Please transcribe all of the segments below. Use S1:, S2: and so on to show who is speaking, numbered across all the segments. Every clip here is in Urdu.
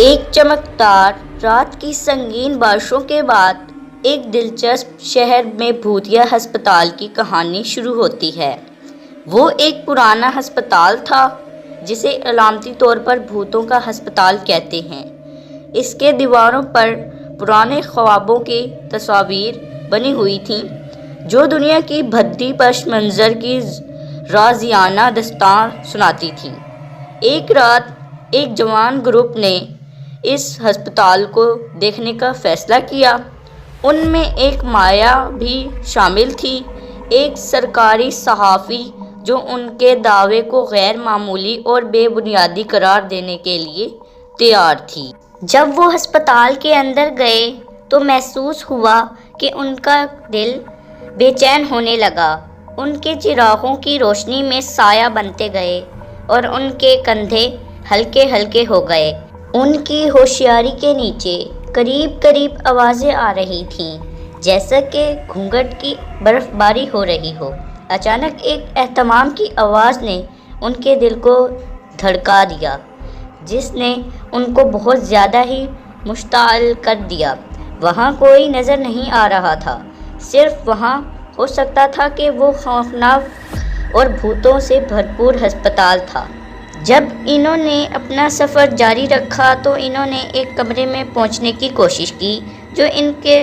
S1: ایک چمکدار رات کی سنگین بارشوں کے بعد ایک دلچسپ شہر میں بھوتیا ہسپتال کی کہانی شروع ہوتی ہے۔ وہ ایک پرانا ہسپتال تھا جسے علامتی طور پر بھوتوں کا ہسپتال کہتے ہیں۔ اس کے دیواروں پر پرانے خوابوں کی تصاویر بنی ہوئی تھیں جو دنیا کی بھدی پس منظر کی رازیانہ داستان سناتی تھیں۔ ایک رات ایک جوان گروپ نے اس ہسپتال کو دیکھنے کا فیصلہ کیا۔ ان میں ایک مایا بھی شامل تھی، ایک سرکاری صحافی جو ان کے دعوے کو غیر معمولی اور بے بنیادی قرار دینے کے لیے تیار تھی۔ جب وہ ہسپتال کے اندر گئے تو محسوس ہوا کہ ان کا دل بے چین ہونے لگا۔ ان کے چراغوں کی روشنی میں سایہ بنتے گئے اور ان کے کندھے ہلکے ہلکے ہو گئے۔ ان کی ہوشیاری کے نیچے قریب قریب آوازیں آ رہی تھیں، جیسا کہ گھونگھٹ کی برف باری ہو رہی ہو۔ اچانک ایک اہتمام کی آواز نے ان کے دل کو دھڑکا دیا، جس نے ان کو بہت زیادہ ہی مشتعل کر دیا۔ وہاں کوئی نظر نہیں آ رہا تھا، صرف وہاں ہو سکتا تھا کہ وہ خوفناک اور بھوتوں سے بھرپور ہسپتال تھا۔ جب انہوں نے اپنا سفر جاری رکھا تو انہوں نے ایک کمرے میں پہنچنے کی کوشش کی جو ان کے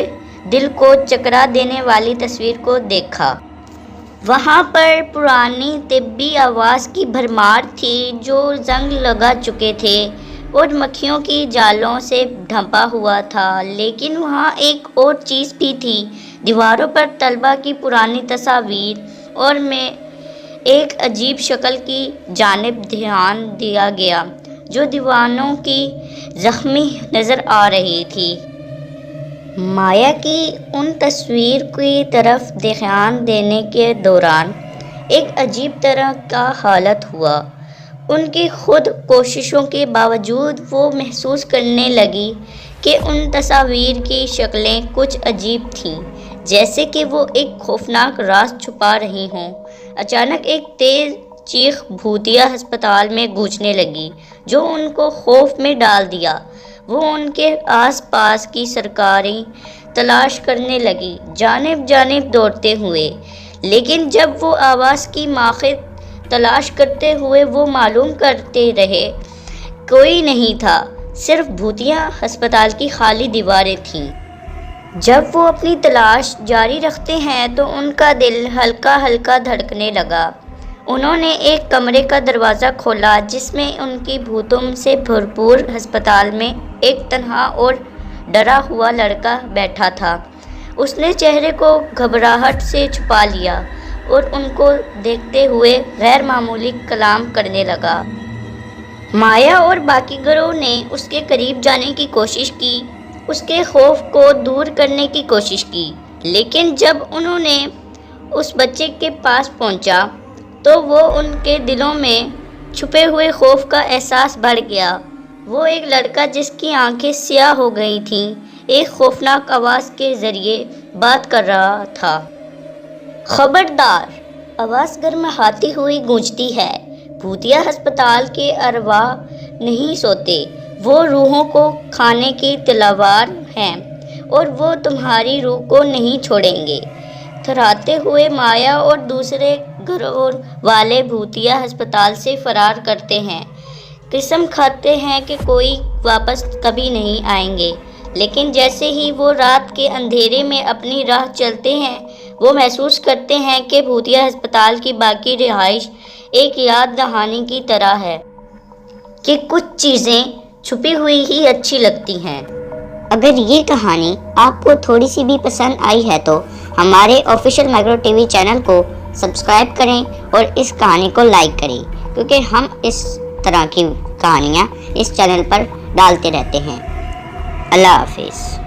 S1: دل کو چکرا دینے والی تصویر کو دیکھا۔ وہاں پر پرانی طبی آواز کی بھرمار تھی جو زنگ لگا چکے تھے اور مکھیوں کی جالوں سے ڈھانپا ہوا تھا، لیکن وہاں ایک اور چیز بھی تھی۔ دیواروں پر طلبہ کی پرانی تصاویر اور میں ایک عجیب شکل کی جانب دھیان دیا گیا جو دیوانوں کی زخمی نظر آ رہی تھی۔ مایا کی ان تصویر کی طرف دھیان دینے کے دوران ایک عجیب طرح کا حالت ہوا۔ ان کی خود کوششوں کے باوجود وہ محسوس کرنے لگی کہ ان تصاویر کی شکلیں کچھ عجیب تھیں، جیسے کہ وہ ایک خوفناک راز چھپا رہی ہوں۔ اچانک ایک تیز چیخ بھوتیا ہسپتال میں گونجنے لگی جو ان کو خوف میں ڈال دیا۔ وہ ان کے آس پاس کی سرکاری تلاش کرنے لگی، جانب جانب دوڑتے ہوئے، لیکن جب وہ آواز کی ماخذ تلاش کرتے ہوئے وہ معلوم کرتے رہے کوئی نہیں تھا، صرف بھوتیا ہسپتال کی خالی دیواریں تھیں۔ جب وہ اپنی تلاش جاری رکھتے ہیں تو ان کا دل ہلکا ہلکا دھڑکنے لگا۔ انہوں نے ایک کمرے کا دروازہ کھولا جس میں ان کی بھوتوں سے بھرپور ہسپتال میں ایک تنہا اور ڈرا ہوا لڑکا بیٹھا تھا۔ اس نے چہرے کو گھبراہٹ سے چھپا لیا اور ان کو دیکھتے ہوئے غیر معمولی کلام کرنے لگا۔ مایا اور باقی گروہ نے اس کے قریب جانے کی کوشش کی، اس کے خوف کو دور کرنے کی کوشش کی، لیکن جب انہوں نے اس بچے کے پاس پہنچا تو وہ ان کے دلوں میں چھپے ہوئے خوف کا احساس بڑھ گیا۔ وہ ایک لڑکا جس کی آنکھیں سیاہ ہو گئی تھیں ایک خوفناک آواز کے ذریعے بات کر رہا تھا۔ خبردار! آواز گرماہتی ہوئی گونجتی ہے۔ بھوتیا ہسپتال کے ارواح نہیں سوتے، وہ روحوں کو کھانے کی تلوار ہیں اور وہ تمہاری روح کو نہیں چھوڑیں گے۔ تھراتے ہوئے مایا اور دوسرے گروہ والے بھوتیا ہسپتال سے فرار کرتے ہیں، قسم کھاتے ہیں کہ کوئی واپس کبھی نہیں آئیں گے، لیکن جیسے ہی وہ رات کے اندھیرے میں اپنی راہ چلتے ہیں وہ محسوس کرتے ہیں کہ بھوتیا ہسپتال کی باقی رہائش ایک یاد دہانی کی طرح ہے کہ کچھ چیزیں چھپی ہوئی ہی اچھی لگتی ہیں۔
S2: اگر یہ کہانی آپ کو تھوڑی سی بھی پسند آئی ہے تو ہمارے آفیشیل میگرو ٹی وی چینل کو سبسکرائب کریں اور اس کہانی کو لائک کریں، کیونکہ ہم اس طرح کی کہانیاں اس چینل پر ڈالتے رہتے ہیں۔ اللہ حافظ۔